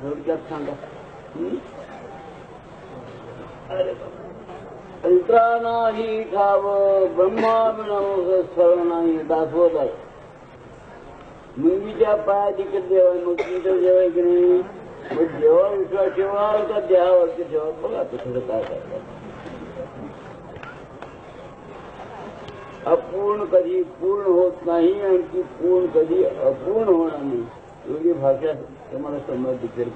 थोडक्यात सांगा. अंतरा नाही ठाव ब्रह्मा स्थळ नाही दाखवत आहे. मुंगीच्या पायाची कधी जेवाय मग तुमचं जेवाय की नाही. मग जेव्हा विश्वास ठेवा का देहावरती ठेवा. बघा ते थोडं काय करतात. अपूर्ण कधी पूर्ण होत नाही आणि ती पूर्ण कधी अपूर्ण होणार नाही. एवढी भाषा तुम्हाला समजली तरी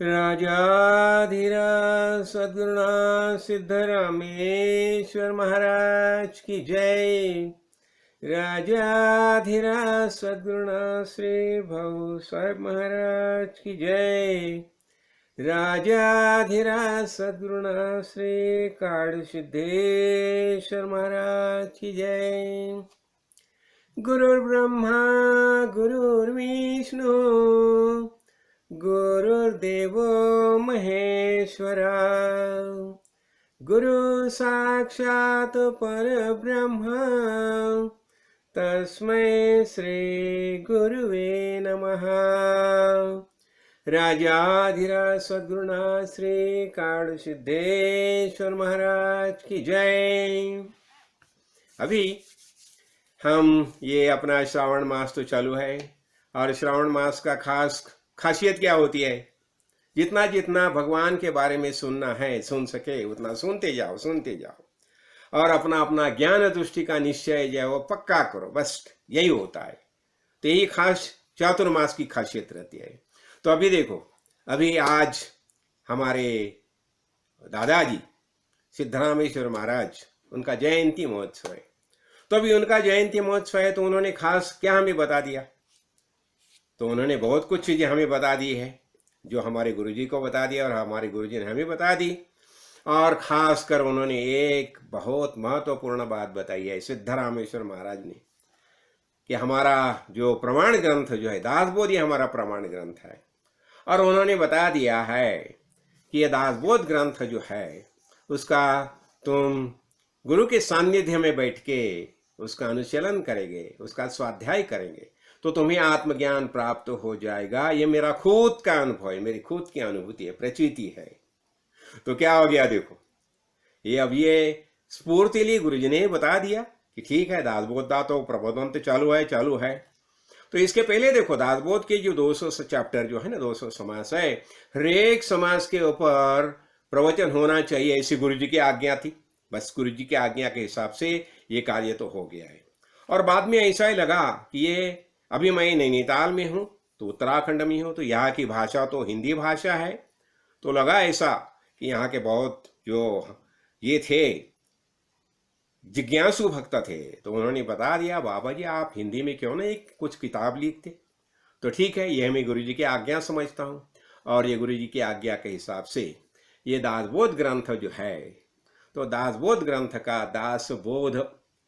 राजाधिराज सद्गुरुनाथ सिद्धरामेश्वर महाराज की जय. राजाधिराज सद्गुरुनाथ श्री भाऊ साहेब महाराज की जय. राजाधिराज सद्गुरुनाथ श्री काळ सिद्धेश्वर महाराज की जय. गुरुर्ब्रह्मा गुरुर्विष्णू गुरुर्देवो महेश्वरा गुरु साक्षात परब्रह्म तस्मै श्री गुरुवे नमः. राजाधिराज सद्गुरुनाथ श्री काळ सिद्धेश्वर महाराज की जय. अभी हम ये अपना श्रावण मास तो चालू है और श्रावण मास का खासियत क्या होती है. जितना जितना भगवान के बारे में सुनना है सुन सके उतना सुनते जाओ और अपना अपना ज्ञान दृष्टि का निश्चय जो है वो पक्का करो. बस यही होता है. तो यही खास चातुर्मास की खासियत रहती है. तो अभी देखो, अभी आज हमारे दादाजी सिद्धरामेश्वर महाराज उनका जयंती महोत्सव है. तो अभी उनका जयंती महोत्सव है तो उन्होंने खास क्या हमें बता दिया. तो उन्होंने बहुत कुछ चीज़ें हमें बता दी है जो हमारे गुरुजी को बता दिया और हमारे गुरुजी ने हमें बता दी. और ख़ास कर उन्होंने एक बहुत महत्वपूर्ण बात बताई है सिद्धरामेश्वर महाराज ने कि हमारा जो प्रमाण ग्रंथ जो है दासबोध, ये हमारा प्रमाण ग्रंथ है. और उन्होंने बता दिया है कि ये दासबोध ग्रंथ जो है उसका तुम गुरु के सान्निध्य में बैठ के उसका अनुशीलन करेंगे, उसका स्वाध्याय करेंगे तो तुम्हें आत्मज्ञान प्राप्त हो जाएगा. ये मेरा खुद का अनुभव है, मेरी खुद की अनुभूति है, प्रचीति है. तो क्या हो गया देखो, ये स्फूर्तिली गुरुजी ने बता दिया कि ठीक है दासबोध तो प्रबोधन तो चालू है. तो इसके पहले देखो दासबोध के जो 200 चैप्टर जो है ना, 200 समास है, हर एक समास के ऊपर प्रवचन होना चाहिए ऐसी गुरुजी की आज्ञा थी. बस गुरुजी की आज्ञा के हिसाब से ये कार्य तो हो गया है. और बाद में ऐसा ही लगा कि ये अभी मैं नैनीताल में हूँ तो उत्तराखंड में हूँ तो यहाँ की भाषा तो हिंदी भाषा है. तो लगा ऐसा कि यहाँ के बहुत जो ये थे जिज्ञासु भक्त थे तो उन्होंने बता दिया बाबा जी आप हिंदी में क्यों ना एक कुछ किताब लिखते. तो ठीक है, ये मैं गुरुजी की आज्ञा समझता हूँ और ये गुरुजी की आज्ञा के हिसाब से ये दासबोध ग्रंथ जो है तो दासबोध ग्रंथ का दासबोध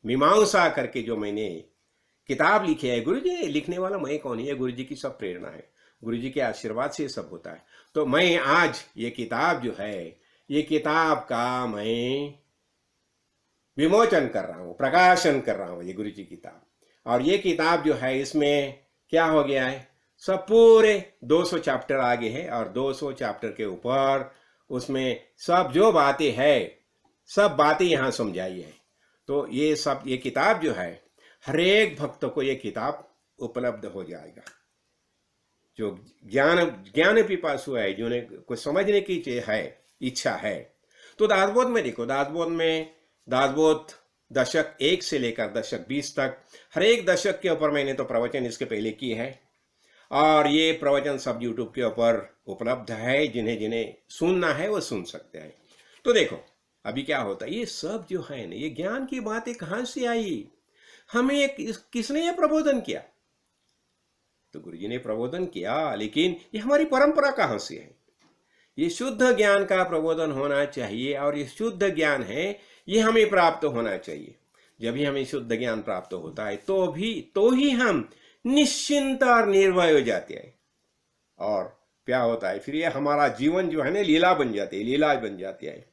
मीमांसा करके जो मैंने किताब लिखी है, गुरुजी लिखने वाला मैं कौन है, गुरुजी की सब प्रेरणा है, गुरुजी के आशीर्वाद से सब होता है. तो मैं आज ये किताब जो है ये किताब का मैं विमोचन कर रहा हूँ, प्रकाशन कर रहा हूँ ये गुरुजी की किताब. और ये किताब जो है इसमें क्या हो गया है, सब पूरे 200 चैप्टर आगे है और 200 चैप्टर के ऊपर उसमें सब जो बातें है सब बातें यहाँ समझाई है. तो ये किताब जो है हर एक भक्त को ये किताब उपलब्ध हो जाएगा. जो ज्ञान पिपासु है, जिन्हें कुछ समझने की है इच्छा है. तो दासबोध में देखो, दासबोध दशक 1 से लेकर दशक 20 तक हर एक दशक के ऊपर मैंने तो प्रवचन इसके पहले किए हैं और ये प्रवचन सब यूट्यूब के ऊपर उपलब्ध है. जिन्हें सुनना है वो सुन सकते हैं. तो देखो अभी क्या होता है, ये सब जो है ना ये ज्ञान की बातें कहाँ से आई. हमें किसने ये प्रबोधन किया? तो गुरु जी ने प्रबोधन किया, लेकिन ये हमारी परंपरा कहाँ से है? ये शुद्ध ज्ञान का प्रबोधन होना चाहिए, और ये शुद्ध ज्ञान है, ये हमें प्राप्त होना चाहिए। जब भी हमें शुद्ध ज्ञान प्राप्त होता है तो ही हम निश्चिंत और निर्भय हो जाते हैं। और क्या होता है फिर? ये हमारा जीवन जो है ना, लीला बन जाती है, लीला बन जाती है।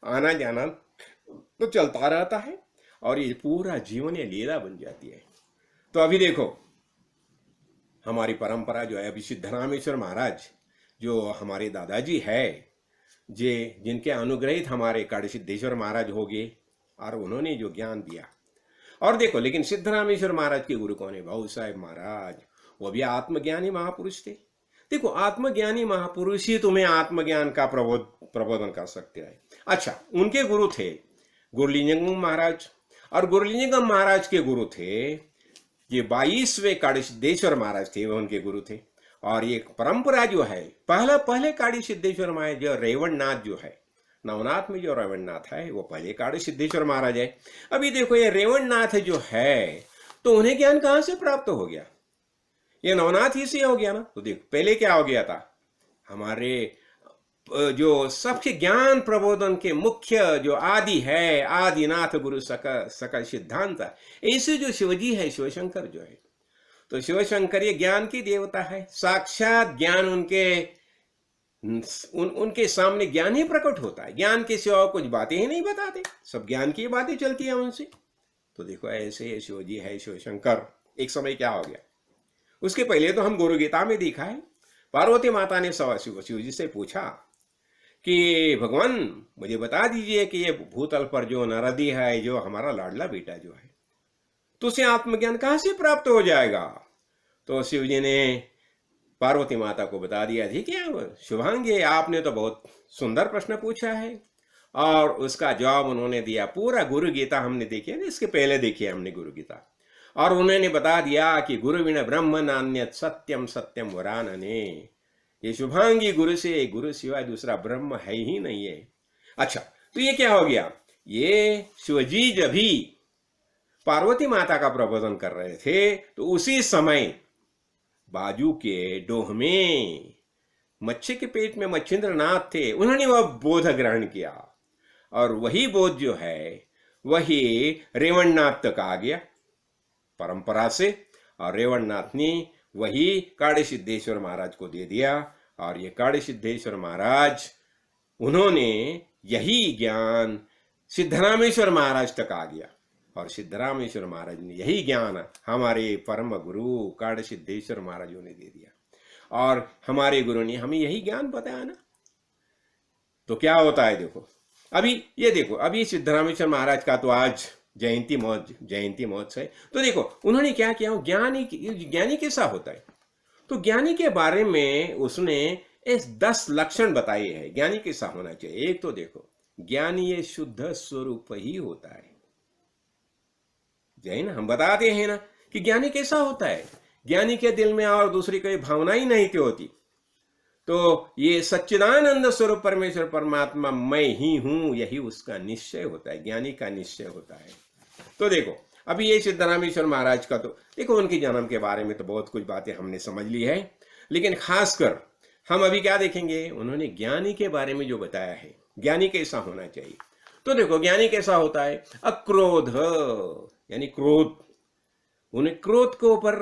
आना जाना तो चलता रहता है, और ये पूरा जीवन ये लीला बन जाती है। तो अभी देखो, हमारी परंपरा जो है, अभी सिद्धरामेश्वर महाराज जो हमारे दादाजी है, जिनके अनुग्रहित हमारे काड़ी सिद्धेश्वर महाराज हो गए, और उन्होंने जो ज्ञान दिया। और देखो, लेकिन सिद्धरामेश्वर महाराज के गुरु कौन है? भाऊ साहेब महाराज। वो भी आत्मज्ञानी महापुरुष थे। देखो, आत्मज्ञानी महापुरुष ही तुम्हें आत्मज्ञान का प्रबोधन कर सकते हैं। अच्छा, उनके गुरु थे गुरुलिंगम महाराज, और गुरुलिंगम महाराज के गुरु थे ये 22वें काड़ी सिद्धेश्वर महाराज थे, वो उनके गुरु थे। और ये परंपरा जो है, पहले काड़ी सिद्धेश्वर महाराज जो रेवणनाथ जो है, नवनाथ में जो रेवणनाथ है, वो पहले काड़ी सिद्धेश्वर महाराज है। अभी देखो, ये रेवणनाथ जो है, तो उन्हें ज्ञान कहां से प्राप्त हो गया? ये नवनाथ ही से हो गया ना। तो देखो, पहले क्या हो गया था? हमारे जो सबके ज्ञान प्रबोधन के मुख्य जो आदि है, आदिनाथ गुरु सकल सिद्धांत, ऐसे जो शिवजी है, शिवशंकर जो है, तो शिवशंकर ये ज्ञान की देवता है। साक्षात ज्ञान उनके सामने ज्ञान ही प्रकट होता है। ज्ञान के सिवा कुछ बातें ही नहीं बताते, सब ज्ञान की बातें चलती है उनसे। तो देखो, ऐसे शिवजी है, शिवशंकर। एक समय क्या हो गया, उसके पहले तो हम गुरु गीता में देखा है, पार्वती माता ने शिवजी से पूछा कि भगवान मुझे बता दीजिए कि ये भूतल पर जो नरदी है, जो हमारा लाडला बेटा जो है, तो उसे आत्मज्ञान कहां से प्राप्त हो जाएगा? तो शिव जी ने पार्वती माता को बता दिया, ठीक है शुभांगी, आपने तो बहुत सुंदर प्रश्न पूछा है। और उसका जवाब उन्होंने दिया। पूरा गुरु गीता हमने देखी है ना, इसके पहले देखी है हमने गुरु गीता, और उन्होंने बता दिया कि गुरु बिना ब्रह्म नान्यत सत्यम सत्यम वरानने। ये शुभांगी, गुरु से, गुरु सिवाय दूसरा ब्रह्म है ही नहीं है। अच्छा, तो ये क्या हो गया? ये शिवजी जब भी पार्वती माता का प्रबोधन कर रहे थे, तो उसी समय बाजू के डोह में मच्छी के पेट में मच्छिंद्र नाथ थे, उन्होंने वह बोध ग्रहण किया, और वही बोध जो है वही रेवणनाथ तक आ गया परंपरा से, और रेवणनाथ ने वही काड़ी सिद्धेश्वर महाराज को दे दिया। और ये काड़ी सिद्धेश्वर महाराज, उन्होंने यही ज्ञान सिद्धरामेश्वर महाराज तक आ गया, और सिद्धरामेश्वर महाराज ने यही ज्ञान हमारे परम गुरु काड़ी सिद्धेश्वर महाराजों ने दे दिया, और हमारे गुरु ने हमें यही ज्ञान बताया ना। तो क्या होता है देखो, अभी ये देखो, अभी सिद्धरामेश्वर महाराज का तो आज जयंती महोत्सव है। तो देखो उन्होंने क्या किया, ज्ञानी कैसा होता है, तो ज्ञानी के बारे में उसने 10 लक्षण बताए हैं, ज्ञानी कैसा होना चाहिए। एक तो देखो, ज्ञानी ये शुद्ध स्वरूप ही होता है। जय ना, हम बताते हैं ना कि ज्ञानी कैसा होता है। ज्ञानी के दिल में और दूसरी कोई भावना ही नहीं होती। तो ये सच्चिदानंद स्वरूप परमेश्वर परमात्मा मैं ही हूं, यही उसका निश्चय होता है, ज्ञानी का निश्चय होता है। तो देखो अभी ये सिद्धरामेश्वर महाराज का, तो देखो उनके जन्म के बारे में तो बहुत कुछ बातें हमने समझ ली है, लेकिन खासकर हम अभी क्या देखेंगे, उन्होंने ज्ञानी के बारे में जो बताया है, ज्ञानी कैसा होना चाहिए। तो देखो ज्ञानी कैसा होता है, अक्रोध, यानी क्रोध, उन्हें क्रोध के ऊपर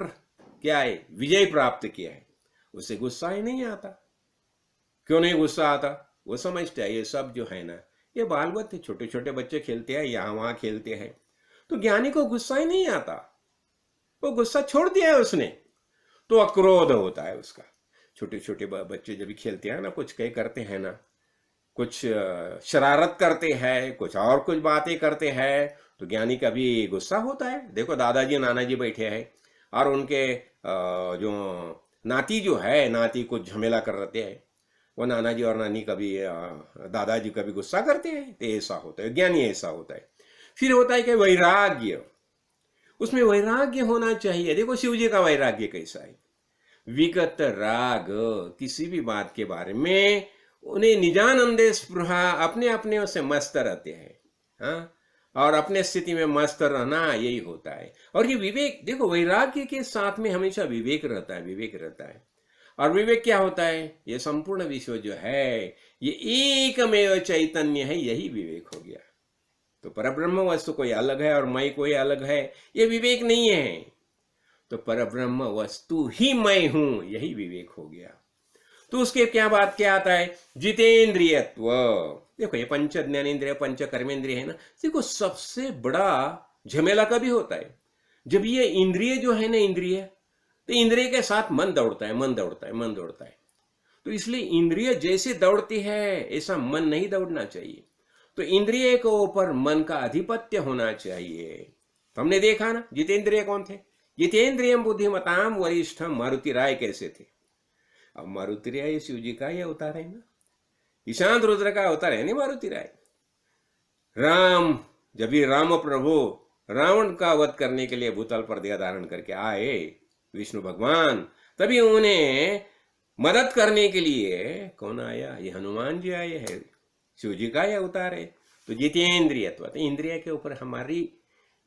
क्या है, विजय प्राप्त किया है, उसे गुस्सा ही नहीं आता। क्यों नहीं गुस्सा आता, वो समझते हैं ये सब जो है ना, ये बाल बच्चे, छोटे छोटे बच्चे खेलते हैं, यहाँ वहां खेलते हैं, तो ज्ञानी को गुस्सा ही नहीं आता, वो गुस्सा छोड़ दिया है उसने, तो अक्रोध होता है उसका। छोटे छोटे बच्चे जब भी खेलते हैं ना, कुछ कई करते हैं ना, कुछ शरारत करते हैं, कुछ और कुछ बातें करते हैं, तो ज्ञानी का भी गुस्सा होता है। देखो दादाजी नानाजी बैठे हैं, और उनके जो नाती जो है, नाती कुछ झमेला कर रहे हैं, वो नानाजी और नानी कभी दादाजी कभी गुस्सा करते हैं, तो ऐसा होता है, ज्ञानी ऐसा होता है। फिर होता है कि वैराग्य, उसमें वैराग्य होना चाहिए। देखो शिव जी का वैराग्य कैसा है, विगत राग, किसी भी बात के बारे में उन्हें निजानंदे स्पृहा, अपने अपने से मस्त रहते हैं। हाँ, और अपने स्थिति में मस्त रहना, यही होता है। और ये विवेक, देखो वैराग्य के साथ में हमेशा विवेक रहता है, विवेक रहता है। और विवेक क्या होता है? ये संपूर्ण विश्व जो है ये एकमेव चैतन्य है, यही विवेक हो गया। तो परब्रह्म वस्तु कोई अलग है और मैं कोई अलग है, ये विवेक नहीं है। तो परब्रह्म वस्तु ही मैं हूं, यही विवेक हो गया। तो उसके क्या बात क्या आता है? जितेंद्रियत्व। देखो ये पंच ज्ञानेन्द्रिय पंच कर्मेंद्रिय है ना, देखो सबसे बड़ा झमेला कभी होता है जब ये इंद्रिय जो है ना, इंद्रिय, तो इंद्रिय के साथ मन दौड़ता है, मन दौड़ता है, मन दौड़ता है। तो इसलिए इंद्रिय जैसे दौड़ती है ऐसा मन नहीं दौड़ना चाहिए। तो इंद्रिय के ऊपर मन का आधिपत्य होना चाहिए। तो हमने देखा ना जितेंद्रिय कौन थे? जितेंद्रियम बुद्धिमताम वरिष्ठम मारुति राय कैसे थे? अब मारुति राय शिव जी का ये अवतार है ना, ईशान रुद्र का अवतार है नहीं मारुति राय। राम, जब भी राम प्रभु रावण का वध करने के लिए भूतल पर देह धारण करके आए विष्णु भगवान, तभी उन्हें मदद करने के लिए कौन आया? ये हनुमान जी आए हैं, शिव जी का यह अवतार है। तो जितेंद्रियत्व, तो इंद्रिय के ऊपर हमारी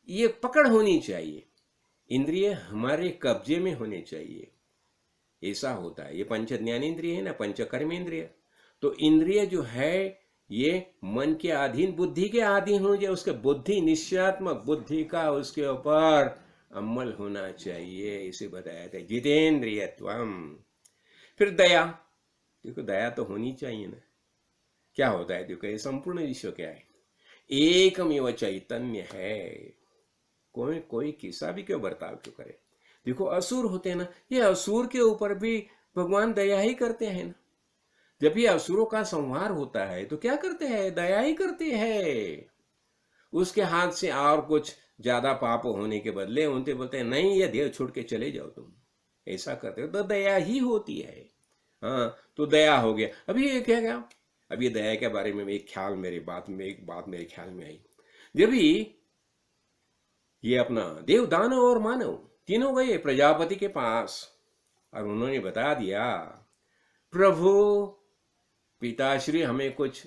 ये पकड़ होनी चाहिए, इंद्रिय हमारे कब्जे में होने चाहिए, ऐसा होता है। ये पंच ज्ञानेन्द्रिय है ना, पंच कर्मेंद्रिय। तो इंद्रिय जो है ये मन के अधीन, बुद्धि के अधीन हो जाए, उसके बुद्धि निश्चयात्मक बुद्धि का उसके ऊपर अमल होना चाहिए, इसे बताया था जितेंद्रियत्वम। फिर दया, देखो दया तो होनी चाहिए ना। क्या होता है? देखो ये संपूर्ण विश्व क्या है? एकमेव चैतन्य है, कोई कोई किसा भी क्यों बर्ताव क्यों करे। देखो असुर होते हैं ना, ये असुर के ऊपर भी भगवान दया ही करते हैं ना। जब भी असुरों का संहार होता है तो क्या करते हैं? दया ही करते हैं। उसके हाथ से और कुछ ज्यादा पाप होने के बदले उनसे बोलते हैं नहीं, ये देह छोड़ के चले जाओ तुम, ऐसा करते हो तो दया ही होती है। हाँ, तो दया हो गया। अभी ये क्या गया, अभी ये दया के बारे में एक ख्याल एक बात मेरे ख्याल में आई। जब भी ये अपना देव दानव और मानव तीनों गए प्रजापति के पास और उन्होंने बता दिया, प्रभु पिताश्री हमें कुछ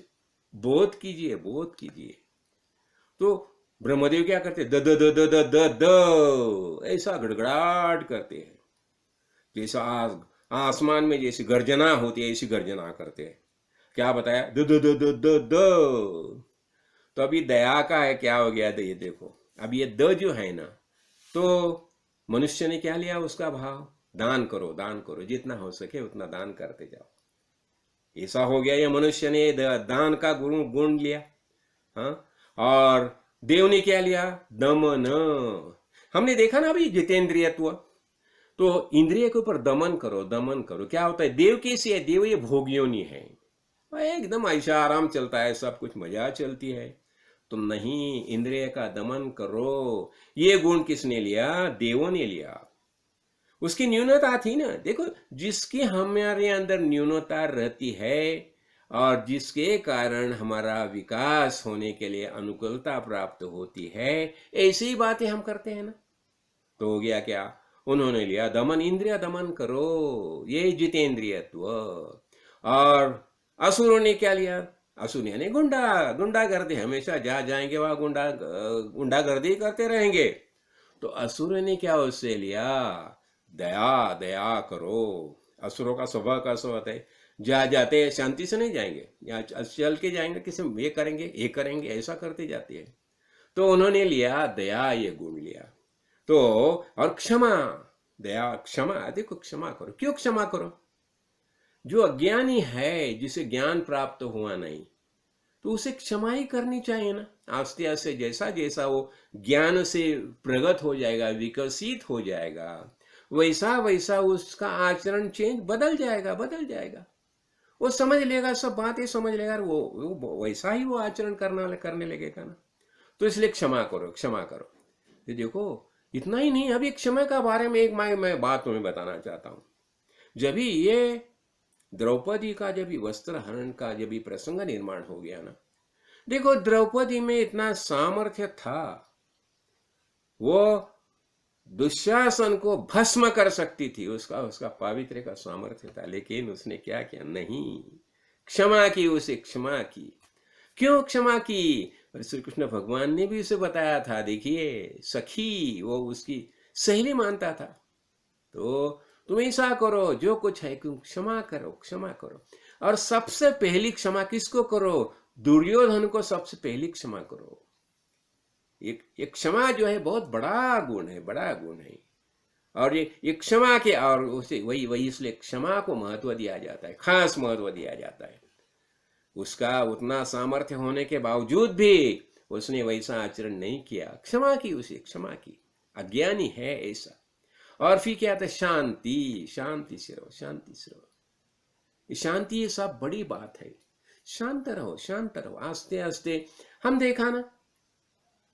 बोध कीजिए, बोध कीजिए। तो ब्रह्मदेव क्या करते? The the the the the the the ऐसा गड़गड़ाहट करते हैं, जैसा आसमान में जैसी गर्जना होती है ऐसी गर्जना करते हैं। क्या बताया? The the the the the the. तो अभी दया का है क्या हो गया? ये देखो अब ये द जो है ना, तो मनुष्य ने क्या लिया उसका भाव? दान करो, दान करो, जितना हो सके उतना दान करते जाओ, ऐसा हो गया। ये मनुष्य ने दान का गुण लिया। हाँ, और देव ने क्या लिया? दमन। हमने देखा ना अभी जितेंद्रियत्व, तो इंद्रिय के ऊपर दमन करो, दमन करो। क्या होता है? देव कैसी है? देव ये भोगयोनि है, एकदम ऐसा आराम चलता है, सब कुछ मजा चलती है। तो नहीं, इंद्रिय का दमन करो। ये गुण किसने लिया? देवों ने लिया। उसकी न्यूनता थी ना। देखो जिसकी हमारे अंदर न्यूनता रहती है और जिसके कारण हमारा विकास होने के लिए अनुकूलता प्राप्त होती है, ऐसी ही बातें हम करते हैं ना। तो हो गया क्या? उन्होंने लिया दमन, इंद्रिय दमन करो, ये जितेंद्रियत्व। और असुरों ने क्या लिया? असुर यानी गुंडागर्दी, हमेशा जहां जाएंगे वहां गुंडागर्दी करते रहेंगे। तो असुर ने क्या उससे लिया? दया, दया करो। असुरों का स्वभाव कैसा होता है? जाते शांति से नहीं जाएंगे, या चल के जाएंगे, किसी ये करेंगे ऐसा करते जाते हैं। तो उन्होंने लिया दया, ये गुण लिया। तो और क्षमा, दया क्षमा, देखो क्षमा करो। क्यों क्षमा करो? जो अज्ञानी है, जिसे ज्ञान प्राप्त हुआ नहीं, तो उसे क्षमा ही करनी चाहिए ना। आस्ते आस्ते जैसा जैसा वो ज्ञान से प्रगत हो जाएगा, विकसित हो जाएगा, वैसा वैसा उसका आचरण बदल जाएगा। वो समझ लेगा, सब बातें समझ लेगा, वो वैसा ही वो आचरण करने लगेगा ना। तो इसलिए क्षमा करो, क्षमा करो। तो देखो इतना ही नहीं, अभी क्षमा का बारे में एक मैं बात तुम्हें बताना चाहता हूं। जब भी ये द्रौपदी का जब भी वस्त्र हरण का जब भी प्रसंग निर्माण हो गया ना, देखो द्रौपदी में इतना सामर्थ्य था, वो दुशासन को भस्म कर सकती थी, उसका पावित्र्य का सामर्थ्य था। लेकिन उसने क्या किया? नहीं, क्षमा की, उसे क्षमा की। क्यों क्षमा की? और श्री कृष्ण भगवान ने भी उसे बताया था, देखिए सखी, वो उसकी सहेली मानता था। तो तुम ऐसा करो, जो कुछ है तुम क्षमा करो, क्षमा करो। और सबसे पहली क्षमा किसको करो? दुर्योधन को सबसे पहली क्षमा करो। एक क्षमा जो है बहुत बड़ा गुण है, बड़ा गुण है। और ये क्षमा के, और उसे वही वही इसलिए क्षमा को महत्व दिया जाता है, खास महत्व दिया जाता है। उसका उतना सामर्थ्य होने के बावजूद भी उसने वैसा आचरण नहीं किया, क्षमा की, उसे क्षमा की। अज्ञानी है ऐसा। और फिर क्या था? शांति, शांति से रहो, शांति से रहो। शांति ये सब बड़ी बात है। शांत रहो, शांत रहो। आस्ते आस्ते हम देखा ना,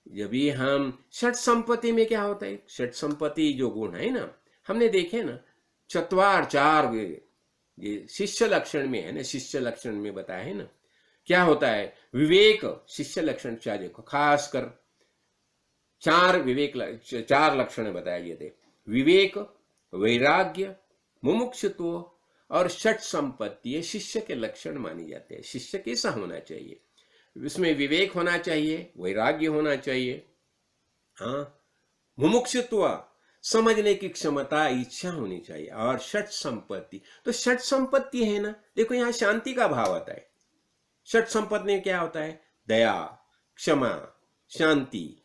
जब भी हम षट संपत्ति में क्या होता है, षट संपत्ति जो गुण है ना, हमने देखे ना, चतवार चार ये शिष्य लक्षण में है ना, शिष्य लक्षण में बताया है ना, क्या होता है? विवेक शिष्य लक्षण चाहिए, देखो खास कर चार विवेक, चार लक्षण बताए गए थे। विवेक, वैराग्य, मुमुक्षुत्व और षट संपत्ति, ये शिष्य के लक्षण माने जाते हैं। शिष्य कैसा होना चाहिए? इसमें विवेक होना चाहिए, वैराग्य होना चाहिए, हाँ, मुमुक्षुत्व समझने की क्षमता, इच्छा होनी चाहिए, और षट संपत्ति। तो षट संपत्ति है ना, देखो यहाँ शांति का भाव आता है। षट संपत्ति में क्या होता है? दया, क्षमा, शांति,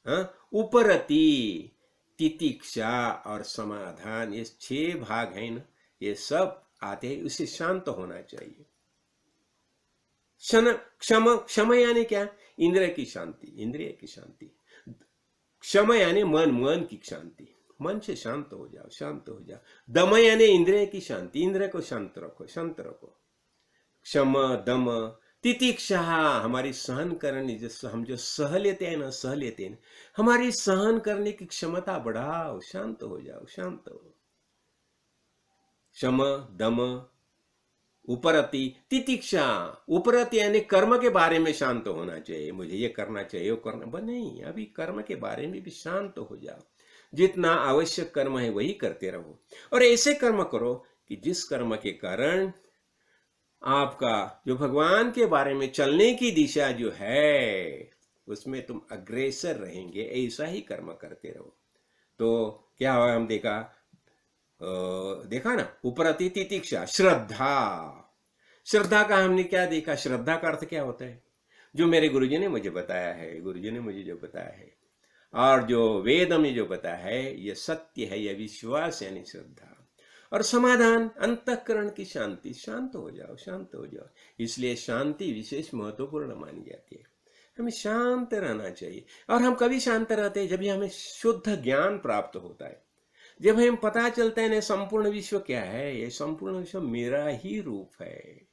हाँ, उपरति, तितिक्षा और समाधान, ये 6 भाग हैं ना, ये सब आते हैं। उसे शांत होना चाहिए। क्षम यानी क्या? इंद्रिय की शांति, इंद्रिय की शांति। क्षम यानी मन, मन की शांति, मन से शांत हो जाओ, शांत हो जाओ। दम यानी इंद्रिय की शांति, इंद्रिय को शांत रखो, शांत रखो। क्षम, दम। तितिक्षा हमारी सहन करने, जो हम जो सह लेते हैं ना, सह लेते हैं, हमारी सहन करने की क्षमता बढ़ाओ, शांत हो जाओ, शांत हो। क्षम, दम, उपरति, तितिक्षा। उपरति यानी कर्म के बारे में शांत होना चाहिए, मुझे ये करना चाहिए, वो करना नहीं, अभी कर्म के बारे में भी शांत हो जाओ। जितना आवश्यक कर्म है वही करते रहो, और ऐसे कर्म करो कि जिस कर्म के कारण आपका जो भगवान के बारे में चलने की दिशा जो है उसमें तुम अग्रेसर रहेंगे। ऐसा ही कर्म करते रहो। तो क्या हुआ? हम देखा ना, उपरति, तितिक्षा, श्रद्धा। श्रद्धा का हमने क्या देखा? श्रद्धा का अर्थ क्या होता है? जो मेरे गुरुजी ने मुझे बताया है, गुरुजी ने मुझे जो बताया है, और जो वेद में जो बताया है, ये सत्य है, ये विश्वास यानी श्रद्धा। और समाधान, अंतःकरण की शांति, शांत हो जाओ, शांत हो जाओ। इसलिए शांति विशेष महत्वपूर्ण मानी जाती है। हमें शांत रहना चाहिए। और हम कभी शांत रहते हैं? जब हमें शुद्ध ज्ञान प्राप्त होता है, जब हमें पता चलता है ना संपूर्ण विश्व क्या है, ये संपूर्ण विश्व मेरा ही रूप है,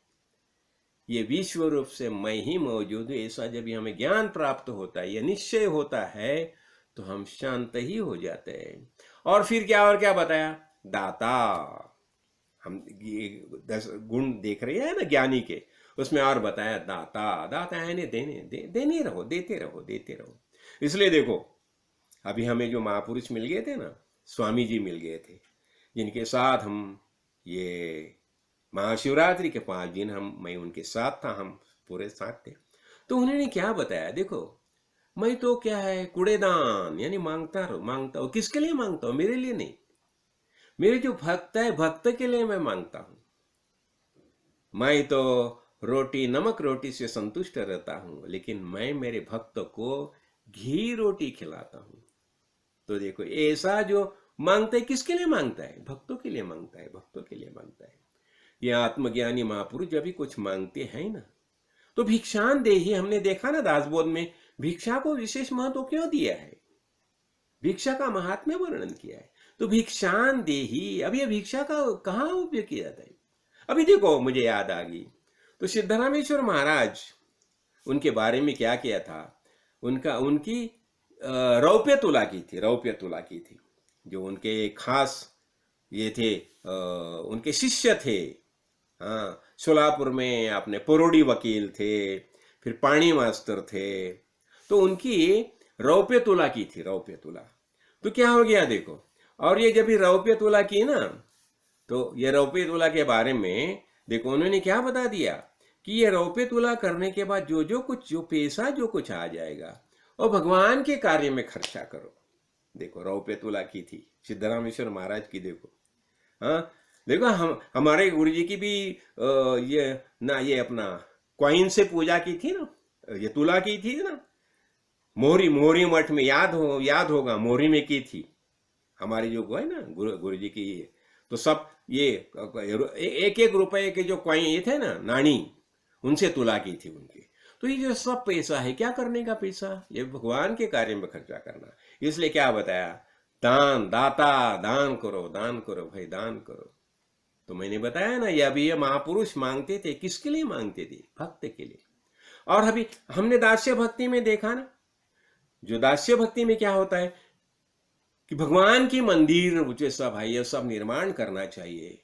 ये विश्व रूप से मैं ही मौजूद हूं, ऐसा जब हमें ज्ञान प्राप्त होता है, यह निश्चय होता है, तो हम शांत ही हो जाते हैं। और फिर क्या, और क्या बताया? दाता। हम ये 10 गुण देख रहे हैं ना ज्ञानी के, उसमें और बताया दाता। दाता है देने रहो, देते रहो, देते रहो। इसलिए देखो, अभी हमें जो महापुरुष मिल गए थे ना, स्वामी जी मिल गए थे, जिनके साथ हम ये महाशिवरात्रि के 5 दिन मैं उनके साथ था, हम पूरे साथ थे। तो उन्होंने क्या बताया? देखो, मैं तो क्या है, कूड़ेदान यानी मांगता हूं। किसके लिए मांगता हूं? मेरे लिए नहीं, मेरे जो भक्त है, भक्त के लिए मैं मांगता हूं। मैं तो रोटी, नमक रोटी से संतुष्ट रहता हूं, लेकिन मैं मेरे भक्त को घी रोटी खिलाता हूं। तो देखो, ऐसा जो मांगता है, किसके लिए मांगता है? भक्तों के लिए मांगता है, भक्तों के लिए मांगता है। ये आत्मज्ञानी महापुरुष जब भी कुछ मांगते हैं ना, तो भिक्षान देहि, हमने देखा ना दासबोध में, भिक्षा को विशेष महत्व क्यों दिया है? भिक्षा का महात्म्य वर्णन किया है। तो भिक्षान देहि, अब ये भिक्षा का कहाँ उपयोग किया जाता है? अभी देखो, मुझे याद आ गई, तो सिद्धरामेश्वर महाराज, उनके बारे में क्या किया था? उनकी रौप्य तुला की थी, रौप्य तुला की थी। जो उनके खास ये थे, उनके शिष्य थे, हाँ, सोलापुर में अपने परोड़ी वकील थे, फिर पाणी मास्टर थे, तो उनकी रौप्य तुला की थी, रौप्य तुला। तो क्या हो गया देखो, और ये जब रौप्य तुला की ना, तो ये रौप्य तुला के बारे में देखो, उन्होंने क्या बता दिया कि ये रौपे तुला करने के बाद जो पैसा जो कुछ आ जाएगा और भगवान के कार्य में खर्चा करो। देखो रौपे तुला की थी सिद्धरामेश्वर महाराज की, देखो हाँ देखो हम हमारे गुरु जी की भी ये अपना कॉइन से पूजा की थी ना, ये तुला की थी ना, मोहरी मठ में याद होगा, मोहरी में की थी हमारी जो है ना गुरु जी की। तो सब ये एक एक रुपए के जो कॉइन ये थे ना नानी, उनसे तुला की थी उनकी। तो ये जो सब पैसा है क्या करने का पैसा, ये भगवान के कार्य में खर्चा करना। इसलिए क्या बताया, दान दान करो भाई, दान करो। तो मैंने बताया ना ये अभी ये महापुरुष मांगते थे, किसके लिए मांगते थे, भक्त के लिए। और अभी हमने दास्य भक्ति में देखा ना, जो दास्य भक्ति में क्या होता है कि भगवान की मंदिर जो सब है ये सब निर्माण करना चाहिए,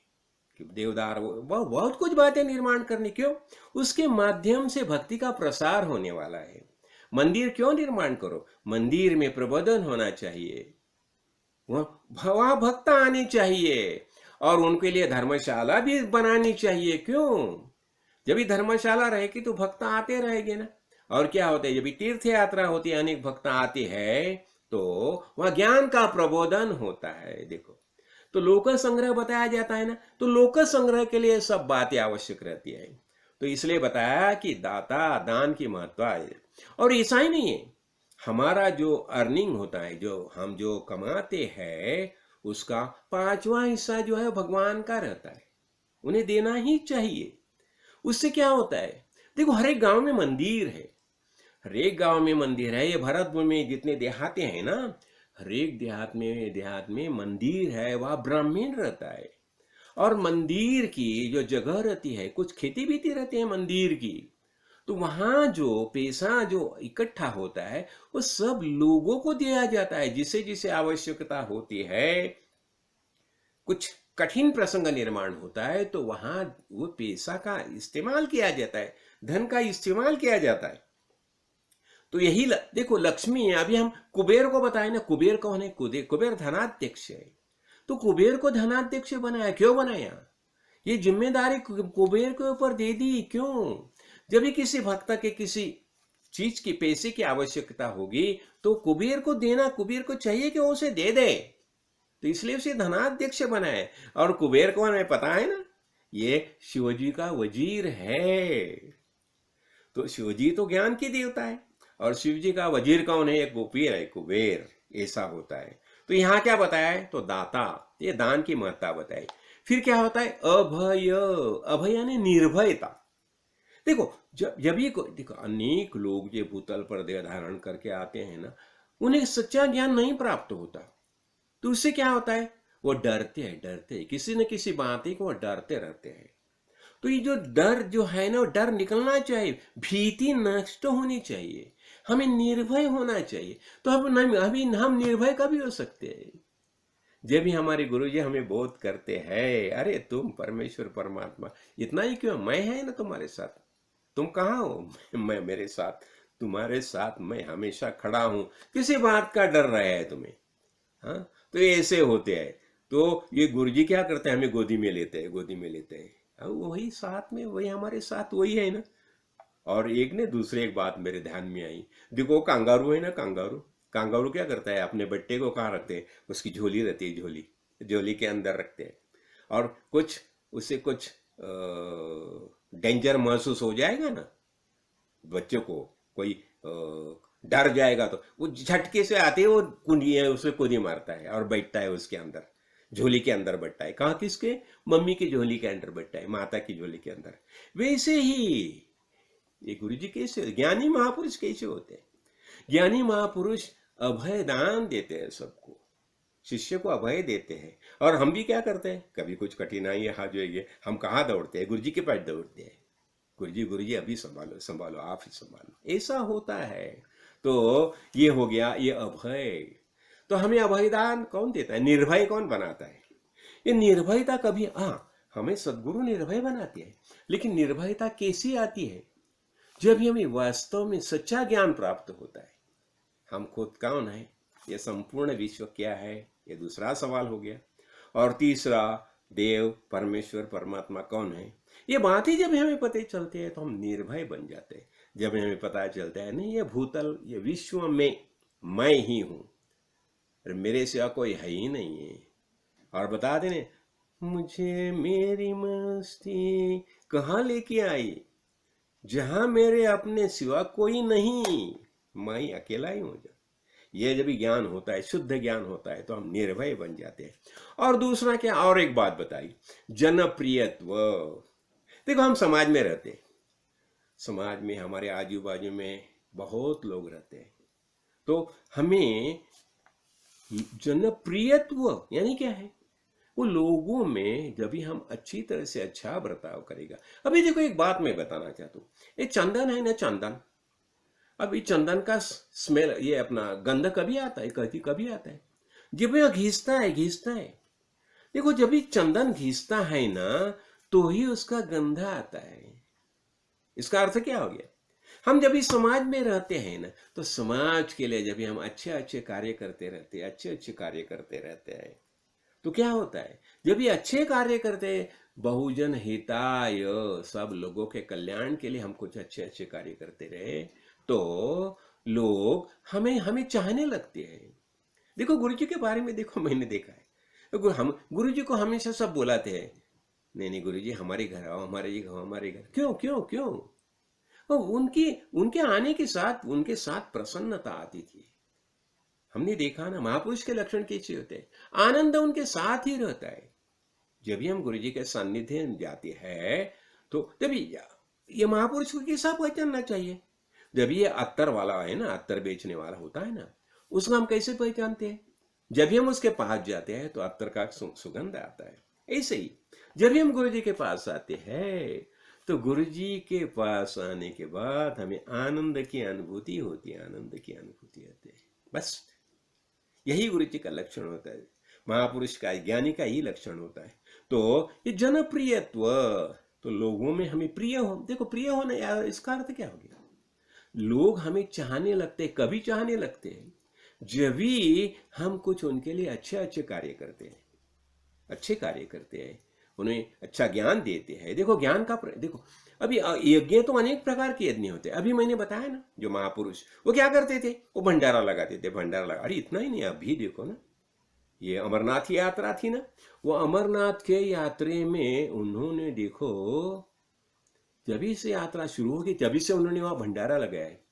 कि देवदार बहुत कुछ बातें निर्माण करनी, क्यों, उसके माध्यम से भक्ति का प्रसार होने वाला है। मंदिर क्यों निर्माण करो, मंदिर में प्रबोधन होना चाहिए, वहां भक्त आने चाहिए, और उनके लिए धर्मशाला भी बनानी चाहिए। क्यों, जब भी धर्मशाला रहेगी तो भक्त आते रहेंगे ना। और क्या होता है, जब भी तीर्थ यात्रा होती है, अनेक भक्त आते हैं, तो वह ज्ञान का प्रबोधन होता है। देखो तो लोक संग्रह बताया जाता है ना, तो लोक संग्रह के लिए सब बातें आवश्यक रहती है। तो इसलिए बताया कि दान की महत्व है। और ऐसा ही नहीं है, हमारा जो अर्निंग होता है, जो हम जो कमाते हैं, उसका 5वां हिस्सा जो है भगवान का रहता है, उन्हें देना ही चाहिए। उससे क्या होता है, देखो हर एक गांव में मंदिर है, हर एक गांव में मंदिर है। ये भरतपुर में जितने देहाते हैं ना, हर एक देहात में मंदिर है, वह ब्राह्मण रहता है। और मंदिर की जो जगह रहती है, कुछ खेती बीती रहती है मंदिर की, तो वहां जो पैसा जो इकट्ठा होता है वो सब लोगों को दिया जाता है, जिसे जिसे आवश्यकता होती है। कुछ कठिन प्रसंग निर्माण होता है तो वहां वो पैसा का इस्तेमाल किया जाता है, धन का इस्तेमाल किया जाता है। तो यही देखो लक्ष्मी है। अभी हम कुबेर को बताए ना, कुबेर कौन है, कुबेर धनाध्यक्ष है। तो कुबेर को धनाध्यक्ष बनाया, क्यों बनाया, ये जिम्मेदारी कुबेर के ऊपर दे दी। क्यों, जब भी किसी भक्त के किसी चीज की पैसे की आवश्यकता होगी तो कुबेर को देना, कुबेर को चाहिए कि वो उसे दे दे, तो इसलिए उसे धनाध्यक्ष बनाए। और कुबेर कौन है पता है ना, ये शिवजी का वजीर है। तो शिवजी तो ज्ञान की देवता है, और शिवजी का वजीर कौन है, एक कुबेर है, कुबेर, ऐसा होता है। तो यहाँ क्या बताया है, तो दाता, ये दान की महत्ता बताई। फिर क्या होता है, अभय, अभय यानी निर्भयता। देखो जब भी देखो अनेक लोग जो भूतल पर देह धारण करके आते हैं ना, उन्हें सच्चा ज्ञान नहीं प्राप्त होता। तो उससे क्या होता है, वो डरते हैं किसी न किसी बात को, डरते रहते हैं। तो ये जो डर जो है ना, वो डर निकलना चाहिए, भीति नष्ट होनी चाहिए, हमें निर्भय होना चाहिए। तो हम निर्भय कभी हो सकते हैं, जब भी हमारे गुरुजी हमें बोध करते हैं, अरे तुम परमेश्वर परमात्मा, इतना ही क्यों, मैं है ना तुम्हारे साथ, तुम कहाँ हो, मैं मेरे साथ, तुम्हारे साथ मैं हमेशा खड़ा हूं, किसी बात का डर रहा है तुम्हें। हाँ, तो ये ऐसे होते हैं। तो ये गुरुजी क्या करते हैं, हमें गोदी में लेते हैं, वही साथ में, वही हमारे साथ वही है ना। और एक बात मेरे ध्यान में आई, देखो कांगारू है ना, कांगारू क्या करता है, अपने बट्टे को कहाँ रखते हैं, उसकी झोली रहती है, झोली के अंदर रखते हैं। और उसे कुछ डेंजर महसूस हो जाएगा ना, बच्चों को कोई डर जाएगा, तो वो झटके से आते वो उसे कुंडी मारता है और बैठता है उसके अंदर, झोली के अंदर बैठता है। कहाँ, किसके, मम्मी की झोली के अंदर बैठता है, माता की झोली के अंदर। वैसे ही ये गुरुजी कैसे, ज्ञानी महापुरुष कैसे होते हैं, ज्ञानी महापुरुष अभय दान देते हैं, सबको, शिष्य को अभय देते हैं। और हम भी क्या करते हैं, कभी कुछ कठिनाई हाथ जो है, हम कहाँ दौड़ते हैं, गुरुजी के पास दौड़ते हैं, गुरुजी अभी संभालो, आप ही संभालो, ऐसा होता है। तो ये हो गया ये अभय। तो हमें अभयदान कौन देता है, निर्भय कौन बनाता है, ये निर्भयता कभी, हमें सदगुरु निर्भय बनाते हैं, लेकिन निर्भयता कैसी आती है, जब हमें वास्तव में सच्चा ज्ञान प्राप्त होता है। हम खुद कौन है, ये संपूर्ण विश्व क्या है, ये दूसरा सवाल हो गया। और तीसरा, देव परमेश्वर परमात्मा कौन है, ये बातें जब हमें पता चलती है तो हम निर्भय बन जाते हैं। जब हमें पता चलता है नहीं, ये भूतल, ये विश्व में मैं ही हूं और मेरे सिवा कोई है ही नहीं है। और बता देने मुझे मेरी मस्ती कहाँ लेके आई, जहां मेरे अपने सिवा कोई नहीं, मैं ही अकेला ही हूं। ये जब ज्ञान होता है, शुद्ध ज्ञान होता है, तो हम निर्भय बन जाते हैं। और दूसरा क्या, और एक बात बताई, जनप्रियत्व। देखो हम समाज में रहते हैं, समाज में हमारे आजू बाजू में बहुत लोग रहते हैं, तो हमें जनप्रियत्व यानी क्या है, वो लोगों में जब भी हम अच्छी तरह से अच्छा बर्ताव करेगा। अभी देखो एक बात मैं बताना चाहता हूँ, ये चंदन है ना, चंदन, अब ये चंदन का स्मेल, ये अपना गंध कभी आता है, कभी आता है जब यह घिसता है। देखो जब भी चंदन घिसता है ना, तो ही उसका गंध आता है। इसका अर्थ क्या हो गया, हम जब इस समाज में रहते हैं ना, तो समाज के लिए जब भी हम अच्छे कार्य करते रहते हैं, अच्छे कार्य करते रहते हैं, तो क्या होता है, जब ये अच्छे कार्य करते हैं, बहुजन हिताय, सब लोगों के कल्याण के लिए हम कुछ अच्छे कार्य करते रहे, तो लोग हमें चाहने लगते हैं। देखो गुरु जी के बारे में देखो, मैंने देखा है, हम गुरु जी को हमेशा सब बुलाते हैं, नहीं गुरु जी हमारे घर आओ, हमारे घर। क्यों? और उनके आने के साथ उनके साथ प्रसन्नता आती थी। हमने देखा ना, महापुरुष के लक्षण कैसे होते हैं, आनंद उनके साथ ही रहता है। जब भी हम गुरु जी के सानिध्य में जाते हैं, तो तभी ये महापुरुष को कैसा पहचानना चाहिए। जब ये अत्तर वाला है ना, अत्तर बेचने वाला होता है ना, उसको हम कैसे पहचानते हैं, जब भी हम उसके पास जाते हैं तो अत्तर का सुगंध आता है। ऐसे ही जब भी हम गुरु जी के पास आते हैं, तो गुरु जी के पास आने के बाद हमें आनंद की अनुभूति होती है, बस यही गुरु जी का लक्षण होता है, महापुरुष का, ज्ञानी का ही लक्षण होता है। तो ये जनप्रियत्व, तो लोगों में हमें प्रिय हो। देखो प्रिय होना यार, इसका अर्थ क्या हो गया, लोग हमें चाहने लगते, कभी चाहने लगते हैं जब भी हम कुछ उनके लिए अच्छे कार्य करते हैं, उन्हें अच्छा ज्ञान देते हैं। देखो ज्ञान का देखो, अभी यज्ञ तो अनेक प्रकार के यज्ञ होते हैं। अभी मैंने बताया ना, जो महापुरुष वो क्या करते थे, वो भंडारा लगाते थे, अरे इतना ही नहीं, अभी देखो ना, ये अमरनाथ की यात्रा थी ना, वो अमरनाथ के यात्रा में उन्होंने देखो, जब से यात्रा शुरू होगी तभी से उन्होंने वहां भंडारा लगाया है।